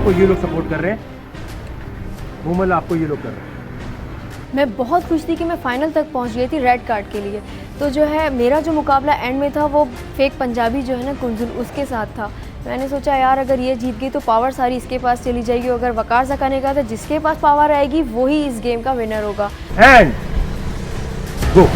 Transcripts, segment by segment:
आपको ये लोग सपोर्ट कर रहे हैं, मूमल आपको ये लोग कर रहे हैं। मैं बहुत खुश थी कि मैं फाइनल तक पहुंच गई थी रेड कार्ड के लिए। तो जो है मेरा जो मुकाबला एंड में था वो फेक पंजाबी जो है ना कुंजुल, उसके साथ था। मैंने सोचा यार अगर ये जीत गई तो पावर सारी इसके पास चली जाएगी, अगर वकार ज़काने का था जिसके पास पावर आएगी वही इस गेम का विनर होगा। And go.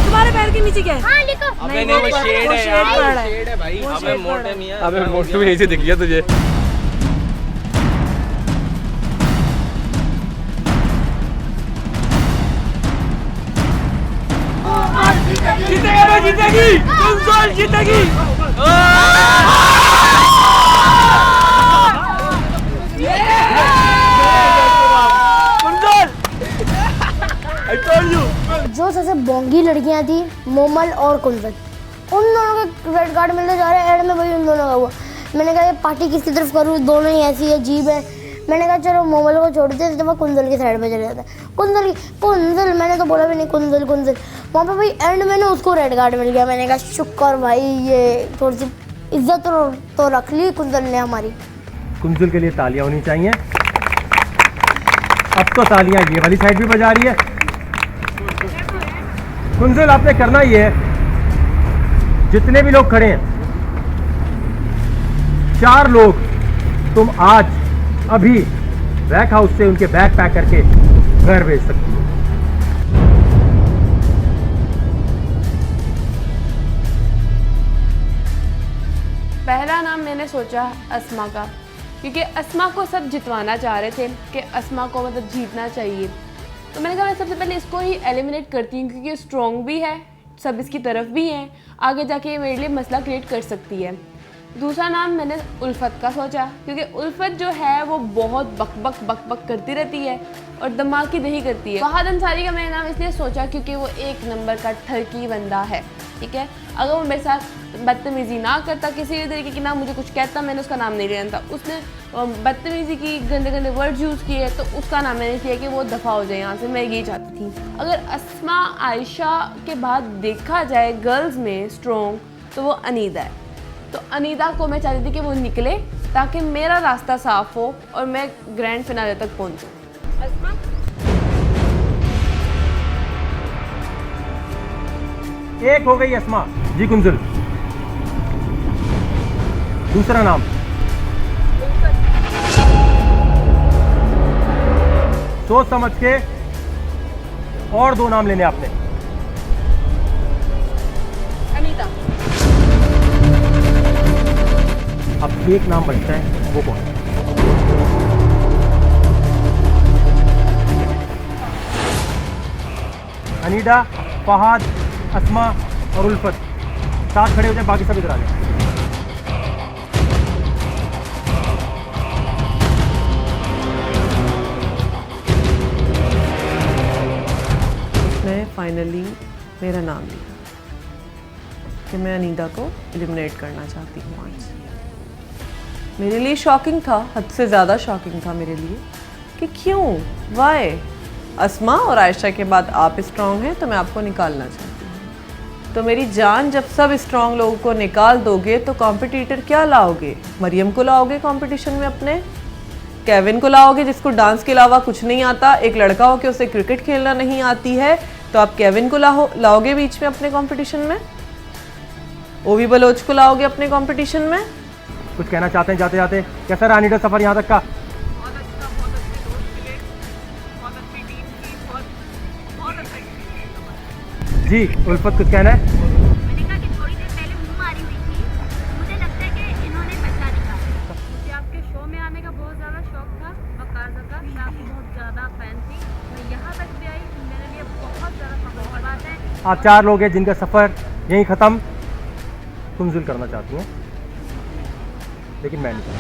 तुम्हारे पैर के नीचे क्या है? हाँ लिखो। नहीं वो शेड है यार, शेड है भाई। अबे मोटे मियां, अबे मोटू यहीं से दिख गया तुझे। जीतेगी, जीतेगी, कुंजुल जीतेगी। जो सबसे बोंगी लड़कियां थी मोमल और कुंजल, उन दोनों के रेड कार्ड मिलते जा रहे हैं। एंड में वही उन दोनों का हुआ। मैंने कहा ये पार्टी किसकी तरफ करूँ, दोनों ही ऐसी अजीब है। मैंने कहा चलो मोमल को छोड़ देते तो वह कुंजल की साइड पे चले जाते। कुंजल मैंने तो बोला भी नहीं कुंजल वहाँ पे भाई एंड में ना उसको रेड कार्ड मिल गया। मैंने कहा शुक्र भाई, ये थोड़ी सी इज्जत तो रख ली कुंजल ने हमारी। कुंजल के लिए तालियां होनी चाहिए। अब तो तालियां ये वाली साइड भी बजा रही है। कुंजल आपने करना ही है, जितने भी लोग खड़े हैं 4 लोग तुम आज अभी बैक हाउस से उनके बैग पैक करके घर भेज सकती हो। पहला नाम मैंने सोचा अस्मा का, क्योंकि अस्मा को सब जितवाना चाह रहे थे कि अस्मा को मतलब जीतना चाहिए। तो मैंने कहा मैं सबसे पहले इसको ही एलिमिनेट करती हूँ, क्योंकि स्ट्रॉन्ग भी है, सब इसकी तरफ भी हैं, आगे जाके ये मेरे लिए मसला क्रिएट कर सकती है। दूसरा नाम मैंने उल्फत का सोचा, क्योंकि उल्फत जो है वो बहुत बक करती रहती है और दिमाग की दही करती है। फहद अंसारी का मैंने नाम इसलिए सोचा क्योंकि वो 1 नंबर का ठरकी बंदा है, ठीक है। अगर वो मेरे साथ बदतमीज़ी ना करता, किसी भी तरीके की ना मुझे कुछ कहता, मैंने उसका नाम नहीं लिया था। उसने बदतमीज़ी की, गंदे वर्ड यूज़ किए, तो उसका नाम मैंने इसलिए कि वो दफ़ा हो जाए यहाँ से। मैं यही चाहती थी। अगर अस्मा आयशा के बाद देखा जाए गर्ल्स में स्ट्रॉन्ग, तो वो अनीदा है। तो अनीदा को मैं चाहती थी कि वो निकले ताकि मेरा रास्ता साफ हो और मैं ग्रैंड फिनाले तक पहुँचूँ। अस्मा एक हो गई अस्मा जी। कुंजल दूसरा नाम सोच समझ के और 2 नाम लेने आपने। अनीता। अब एक नाम बचता है, वो कौन है? अनीदा, फहद, अस्मा और उल्फत साथ खड़े हो जाए, बाकी सब इधर आ जाए। उसने फाइनली मेरा नाम लिया कि मैं अनीदा को एलिमिनेट करना चाहती हूँ आज। मेरे लिए शॉकिंग था, हद से ज़्यादा शॉकिंग था मेरे लिए कि क्यों, वाई। अस्मा और आयशा के बाद आप स्ट्रॉन्ग हैं तो मैं आपको निकालना चाहती हूँ। तो मेरी जान, जब सब स्ट्रॉन्ग लोगों को निकाल दोगे तो कॉम्पिटिटर क्या लाओगे? मरियम को लाओगे कंपटीशन में, अपने केविन को लाओगे जिसको डांस के अलावा कुछ नहीं आता, एक लड़का हो कि उसे क्रिकेट खेलना नहीं आती है, तो आप केविन को लाओगे बीच में अपने कंपटीशन में? ओवी बलोच को लाओगे अपने कंपटीशन में? कुछ कहना चाहते हैं जाते जाते? कैसा रहा अनीदा सफर यहाँ तक का? बहुत अच्छा, बहुत अच्छे दोस्त मिले, बहुत अच्छी टीम थी, बहुत अच्छा। जी उल्फत कुछ कहना है? मैंने कहा कि थोड़ी देर पहले आपकी बहुत ज़्यादा फैन थी, मैं यहाँ तक भी आई, मेरे लिए बहुत ज़्यादा फख्र की बात है। आप 4 लोग हैं जिनका सफ़र यहीं ख़त्म। तुम जुल्म करना चाहती हैं, लेकिन मैं नहीं चाहता।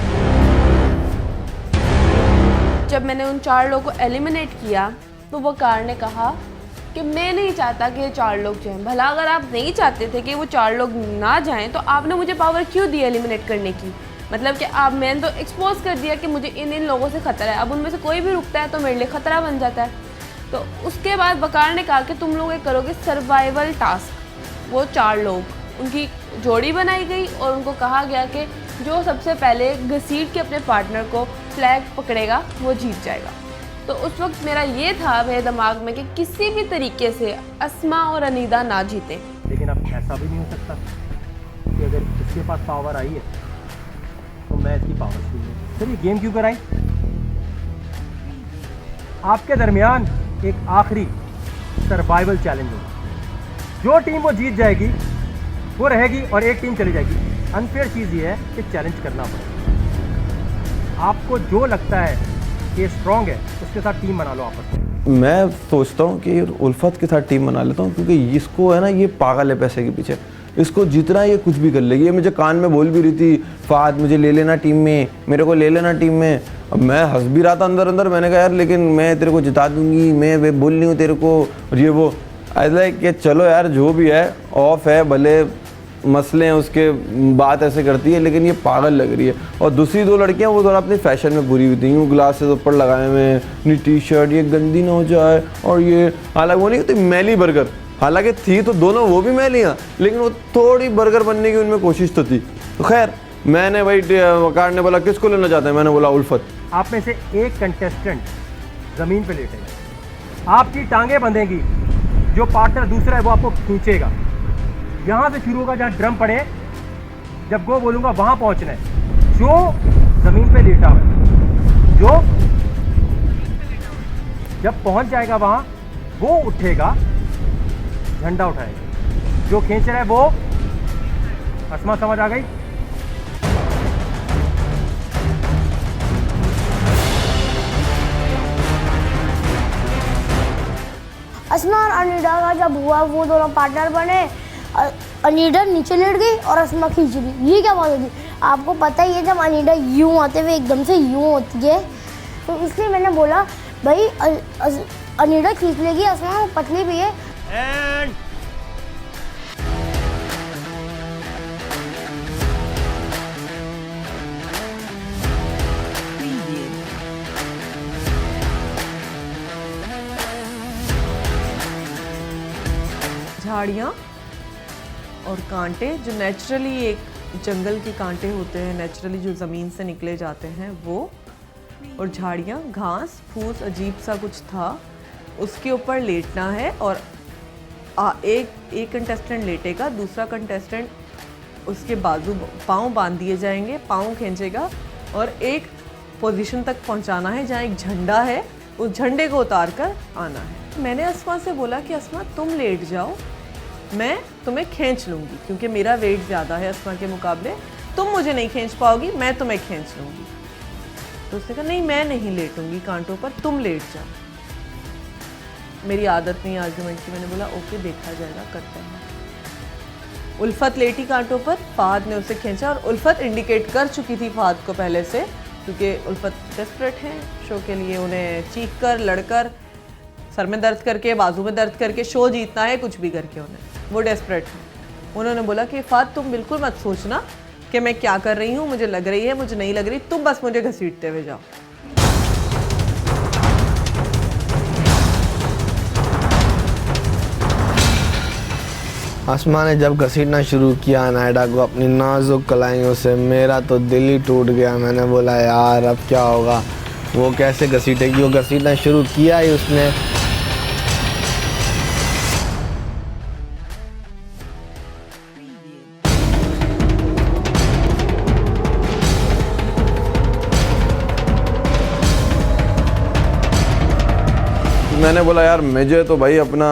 जब मैंने उन 4 लोगों को एलिमिनेट किया तो वकार ने कहा कि मैं नहीं चाहता कि ये 4 लोग जाएं। भला अगर आप नहीं चाहते थे कि वो 4 लोग ना जाएं तो आपने मुझे पावर क्यों दी एलिमिनेट करने की? मतलब कि आप मैंने तो एक्सपोज कर दिया कि मुझे इन लोगों से ख़तरा है। अब उनमें से कोई भी रुकता है तो मेरे लिए ख़तरा बन जाता है। तो उसके बाद वकार ने कहा कि तुम लोग ये करोगे सर्वाइवल टास्क। वो 4 लोग, उनकी जोड़ी बनाई गई और उनको कहा गया कि जो सबसे पहले घसीट के अपने पार्टनर को फ्लैग पकड़ेगा वो जीत जाएगा। तो उस वक्त मेरा ये था मेरे दिमाग में कि किसी भी तरीके से अस्मा और अनीदा ना जीते। लेकिन अब ऐसा भी नहीं हो सकता कि अगर इसके पास पावर आई है तो मैं इसकी पावर छीन लूँ। फिर ये गेम क्यों कराई? आपके दरमियान एक आखिरी सर्वाइवल चैलेंज होगा। जो टीम वो जीत जाएगी वो रहेगी और एक टीम चली जाएगी। अनफेयर चीज़ ये है कि चैलेंज करना पड़ेगा। आपको जो लगता है कि स्ट्रॉन्ग है उसके साथ टीम बना लो आपस में। मैं सोचता हूँ कि उल्फत के साथ टीम बना लेता हूँ, क्योंकि इसको है ना, ये पागल है पैसे के पीछे। इसको जितना ये कुछ भी कर लेगी। ये मुझे कान में बोल भी रही थी, फ़ाद मुझे ले लेना टीम में, मेरे को ले लेना टीम में। अब मैं हंस भी रहा था अंदर अंदर। मैंने कहा यार लेकिन मैं तेरे को जिता दूंगी, मैं बोल रही हूँ तेरे को, और ये वो ऐसा कि चलो यार जो भी है ऑफ है, भले मसले हैं उसके, बात ऐसे करती है, लेकिन ये पागल लग रही है। और दूसरी 2 लड़कियां वो थोड़ा अपने फैशन में बुरी हुई थी, यूँ ग्लासेस ऊपर लगाए हुए, अपनी टी-शर्ट ये गंदी ना हो जाए, और ये हालांकि वो नहीं होती मैली बर्गर, हालांकि थी तो दोनों वो भी मैलियाँ, लेकिन वो थोड़ी बर्गर बनने की उनमें कोशिश तो थी। तो खैर मैंने भाई वकार ने बोला किसको लेना चाहते हैं, मैंने बोला उल्फत। आप में से एक कंटेस्टेंट ज़मीन पे लेटेगा, आपकी टांगें बंधेंगी, जो पार्टनर दूसरा है वो आपको खींचेगा। यहाँ से शुरू होगा जहाँ ड्रम पड़े, जब गो बोलूँगा वहाँ पहुँचना है। जो ज़मीन पे लेटा हुआ है, जो जब पहुँच जाएगा वहाँ वो उठेगा, झंडा उठाएगा। जो खींच रहा है वो अस्मा, समझ आ गई? अस्मा और अनीडा का जब हुआ वो दोनों पार्टनर बने, अनीडा नीचे लेट गई और अस्मा खींच गई। ये क्या बात होगी? आपको पता ही है जब अनीडा यूं आते हुए एकदम से यूं होती है, तो इसलिए मैंने बोला भाई अनीडा खींच लेगी, अस्मा वो पतली भी है। झाड़ियाँ और कांटे जो नेचुरली एक जंगल के कांटे होते हैं, नेचुरली जो ज़मीन से निकले जाते हैं वो, और झाड़ियाँ, घास फूस अजीब सा कुछ था, उसके ऊपर लेटना है। और एक कंटेस्टेंट लेटेगा, दूसरा कंटेस्टेंट उसके बाजू पाँव बांध दिए जाएंगे, पाँव खींचेगा और एक पोजीशन तक पहुंचाना है जहाँ एक झंडा है, उस झंडे को उतार कर आना है। मैंने अस्मा से बोला कि अस्मा तुम लेट जाओ, मैं तुम्हें खींच लूँगी, क्योंकि मेरा वेट ज़्यादा है अस्मा के मुकाबले, तुम मुझे नहीं खींच पाओगी, मैं तुम्हें खींच लूँगी। तो उसने कहा नहीं मैं नहीं लेटूंगी कांटों पर, तुम लेट जाओ। मेरी आदत नहीं आर्गुमेंट की। मैंने बोला ओके देखा जाएगा, करते हैं। उल्फत लेटी कांटों पर, फहद ने उसे खींचा और उल्फत इंडिकेट कर चुकी थी फहद को पहले से, क्योंकि उल्फत डेस्परेट हैं शो के लिए। उन्हें चीख कर, लड़कर, सर में दर्द करके, बाजू में दर्द करके शो जीतना है, कुछ भी करके उन्हें, वो डेस्परेट हैं। उन्होंने बोला कि फहद तुम बिल्कुल मत सोचना कि मैं क्या कर रही हूँ, मुझे लग रही है, मुझे नहीं लग रही, तुम बस मुझे घसीटते हुए जाओ। अस्मा ने जब घसीटना शुरू किया अनीडा को अपनी नाजुक कलाइयों से, मेरा तो दिल ही टूट गया। मैंने बोला यार अब क्या होगा, वो कैसे घसीटेगी। वो घसीटना शुरू किया ही उसने। मैंने बोला यार मुझे तो भाई अपना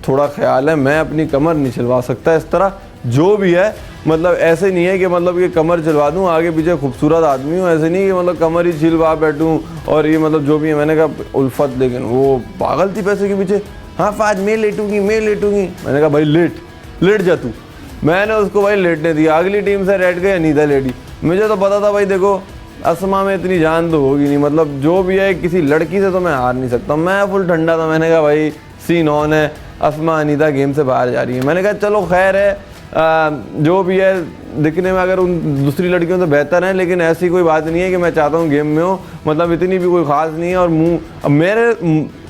थोड़ा ख्याल है, मैं अपनी कमर नहीं छिलवा सकता इस तरह। जो भी है मतलब ऐसे नहीं है कि मतलब ये कमर चलवा दूँ, आगे पीछे खूबसूरत आदमी हूँ, ऐसे नहीं कि मतलब कमर ही छिलवा बैठूँ और ये मतलब जो भी है। मैंने कहा उल्फत, लेकिन वो पागल थी पैसे के पीछे। हाँ फाज मैं लेटूंगी। मैंने कहा भाई लेट जा तू। मैंने उसको भाई लेटने दिया। अगली टीम से रेड गई अनीता लेडी। मुझे तो पता था भाई देखो असमा में इतनी जान तो होगी नहीं, मतलब जो भी है किसी लड़की से तो मैं हार नहीं सकता। मैं फुल ठंडा था। मैंने कहा भाई सीन ऑन है, असमा अनीता गेम से बाहर जा रही है। मैंने कहा चलो खैर है, जो भी है दिखने में अगर उन दूसरी लड़कियों से बेहतर है, लेकिन ऐसी कोई बात नहीं है कि मैं चाहता हूँ गेम में हो, मतलब इतनी भी कोई ख़ास नहीं है। और मेरे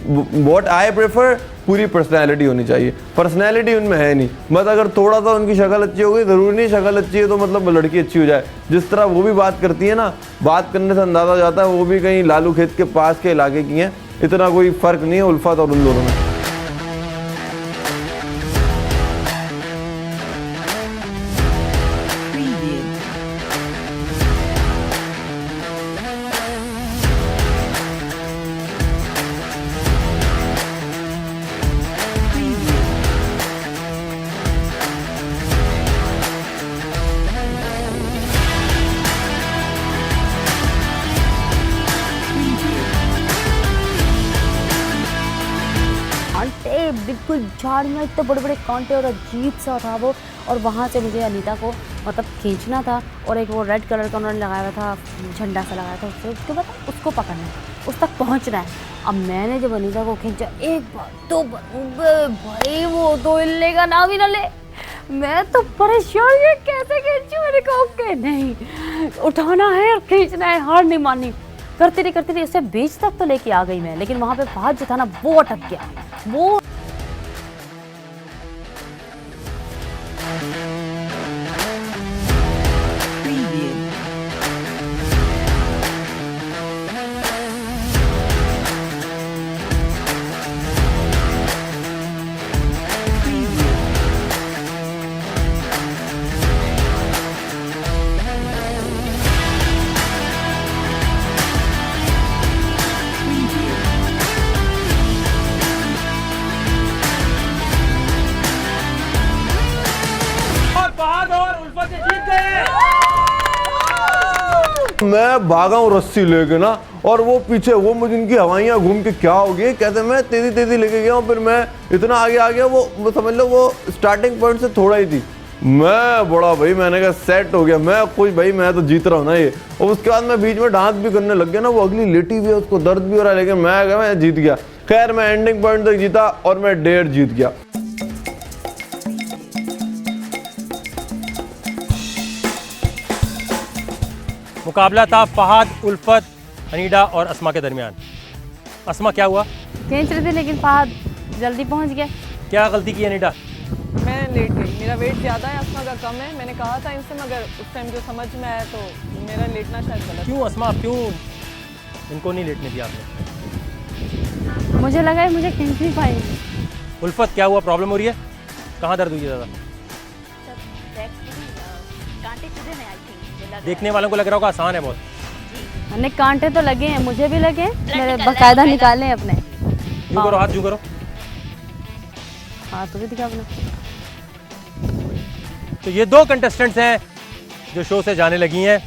व्हाट आई प्रेफर पूरी पर्सनैलिटी होनी चाहिए। पर्सनैलिटी उनमें है नहीं, बस अगर थोड़ा सा उनकी शक्ल अच्छी हो गई, ज़रूरी नहीं शक्ल अच्छी है तो मतलब लड़की अच्छी हो जाए। जिस तरह वो भी बात करती है ना, बात करने से अंदाज़ा हो जाता है वो भी कहीं लालू खेत के पास के इलाके की हैं। इतना कोई फ़र्क नहीं है उल्फत और उन दोनों में। कांटे बिल्कुल झाड़ में, इतने बड़े बड़े कांटे और अजीब सा था वो। और वहाँ से मुझे अनीता को मतलब खींचना था और एक वो रेड कलर का उन्होंने लगाया हुआ था, झंडा सा लगाया था, उसके बाद उसको पकड़ना है, उस तक पहुँचना है। अब मैंने जब अनीता को खींचा, एक बार दो बार, भाई वो तो हिलने का नाम ही ना ले। मैं तो परेशान, ये कैसे खींचूं? मैंने कहा ओके नहीं, उठाना है और खींचना है, हार नहीं माननी। करती रही उससे बीच तक तो लेके आ गई मैं, लेकिन वहाँ पे फहद जो था ना वो अटक गया। वो मैं भागा हूँ रस्सी लेके ना, और वो पीछे वो मुझे इनकी हवाइयाँ घूम के क्या हो गई, कहते मैं तेजी लेके गया हूँ, फिर मैं इतना आगे आ गया, वो समझ लो वो स्टार्टिंग पॉइंट से थोड़ा ही थी। मैं बड़ा भाई, मैंने कहा सेट हो गया, मैं खुश भाई, मैं तो जीत रहा हूँ ना ये। और उसके बाद मैं बीच में डांस भी करने लग गया ना, वो अगली लेटी भी है, उसको दर्द भी हो रहा है, लेकिन मैं जीत गया। खैर मैं एंडिंग पॉइंट तक जीता और मैं 1.5 जीत गया। मुकाबला था फहद, उल्फत, अनीडा और अस्मा के दरमियान। अस्मा क्या हुआ? खींच रहे थे लेकिन फहद जल्दी पहुंच गया। क्या गलती की अनीडा? मैं लेट गई, मेरा वेट ज़्यादा है, अस्मा का कम है। मैंने कहा था इनसे, मगर उस टाइम जो समझ में आया तो मेरा लेटना शायद गलत। क्यों अस्मा, क्यों इनको नहीं लेटने दिया आपने? मुझे लगा है मुझे खींच नहीं पाएंगे। उल्फत क्या हुआ, प्रॉब्लम हो रही है? कहाँ दर्द हुई है ज़्यादा? कांटे चुभे हैं, आई थिंक। देखने वालों को लग रहा होगा आसान है बहुत। मैंने कांटे तो लगे हैं, मुझे भी लगे हैं, मेरे बाकायदा निकाले हैं अपने। यूँ करो, हाथ यूँ करो। हाँ तो भी दिखा अपना। तो ये 2 कंटेस्टेंट्स हैं जो शो से जाने लगी हैं।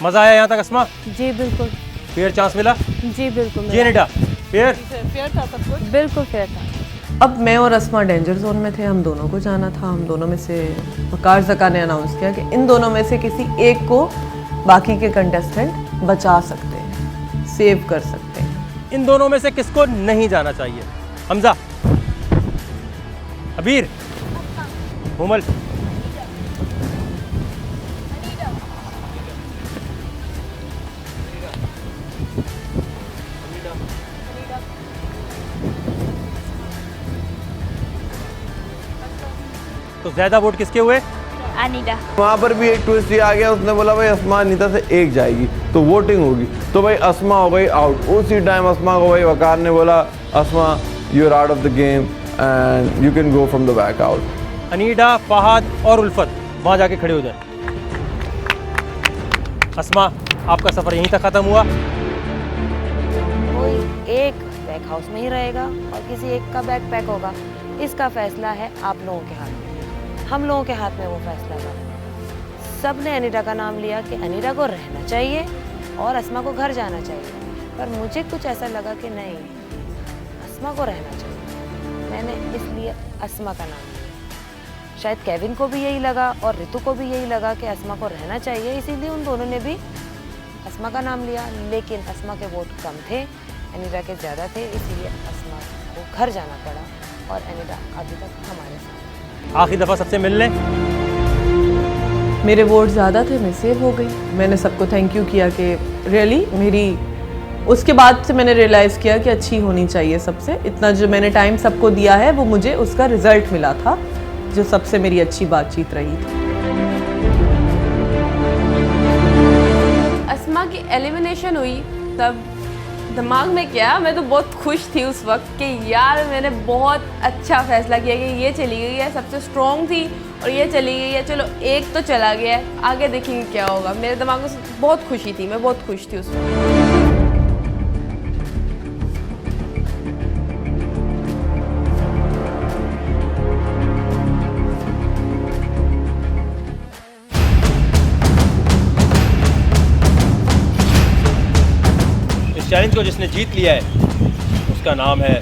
मज़ा आया यहाँ तक अस्मा? जी बिल्कुल। फेयर चांस मिला? जी बिल्कुल। जी अनीडा, फेयर? फेयर था सब कुछ, बिल्कुल फेयर था। अब मैं और अस्मा डेंजर जोन में थे, हम दोनों को जाना था। हम दोनों में से वकार ज़का ने अनाउंस किया कि इन दोनों में से किसी एक को बाकी के कंटेस्टेंट बचा सकते हैं, सेव कर सकते हैं। इन दोनों में से किसको नहीं जाना चाहिए? हमजा, अबीर, कोमल। तो ज्यादा वोट किसके हुए? अनीडा। वहाँ पर भी एक ट्विस्ट ये आ गया, उसने बोला भाई अस्मा अनीता से एक जाएगी तो वोटिंग होगी, तो भाई अस्मा हो गई आउट। उसी टाइम अस्मा को भाई वकार ने बोला Asma you are out of the game and you can go from the back out. Aneeda, Fahad और उल्फत वहाँ जाके खड़े हो जाए। अस्मा, आपका सफ़र यहीं तक ख़त्म हुआ। कोई एक बैग हाउस में ही रहेगा और किसी एक का बैग पैक होगा। इसका फैसला है आप लोगों के हाथ में, हम लोगों के हाथ में वो फैसला है। सब ने अनीता का नाम लिया कि अनीता को रहना चाहिए और अस्मा को घर जाना चाहिए, पर मुझे कुछ ऐसा लगा कि नहीं, अस्मा को रहना चाहिए। मैंने इसलिए अस्मा का नाम लिया। शायद केविन को भी यही लगा और रितु को भी यही लगा कि अस्मा को रहना चाहिए, इसीलिए उन दोनों ने भी अस्मा का नाम लिया। लेकिन अस्मा के वोट कम थे, अनीता के ज़्यादा थे, इसीलिए अस्मा को घर जाना पड़ा और अनीता अभी तक हमारे साथ। आखिरी दफ़ा सबसे मिलने। मेरे वोट ज़्यादा थे, मैं सेव हो गई। मैंने सबको थैंक यू किया कि रियली मेरी, उसके बाद से मैंने रियलाइज़ किया कि अच्छी होनी चाहिए सबसे। इतना जो मैंने टाइम सबको दिया है वो मुझे उसका रिजल्ट मिला था, जो सबसे मेरी अच्छी बातचीत रही थी। अस्मा की एलिमिनेशन हुई तब दिमाग में क्या, मैं तो बहुत खुश थी उस वक्त कि यार मैंने बहुत अच्छा फैसला किया कि ये चली गई है, सबसे स्ट्रॉन्ग थी और ये चली गई है, चलो एक तो चला गया है, आगे देखेंगे क्या होगा। मेरे दिमाग में बहुत खुशी थी, मैं बहुत खुश थी उस वक्त। इस चैलेंज को जिसने जीत लिया है उसका नाम है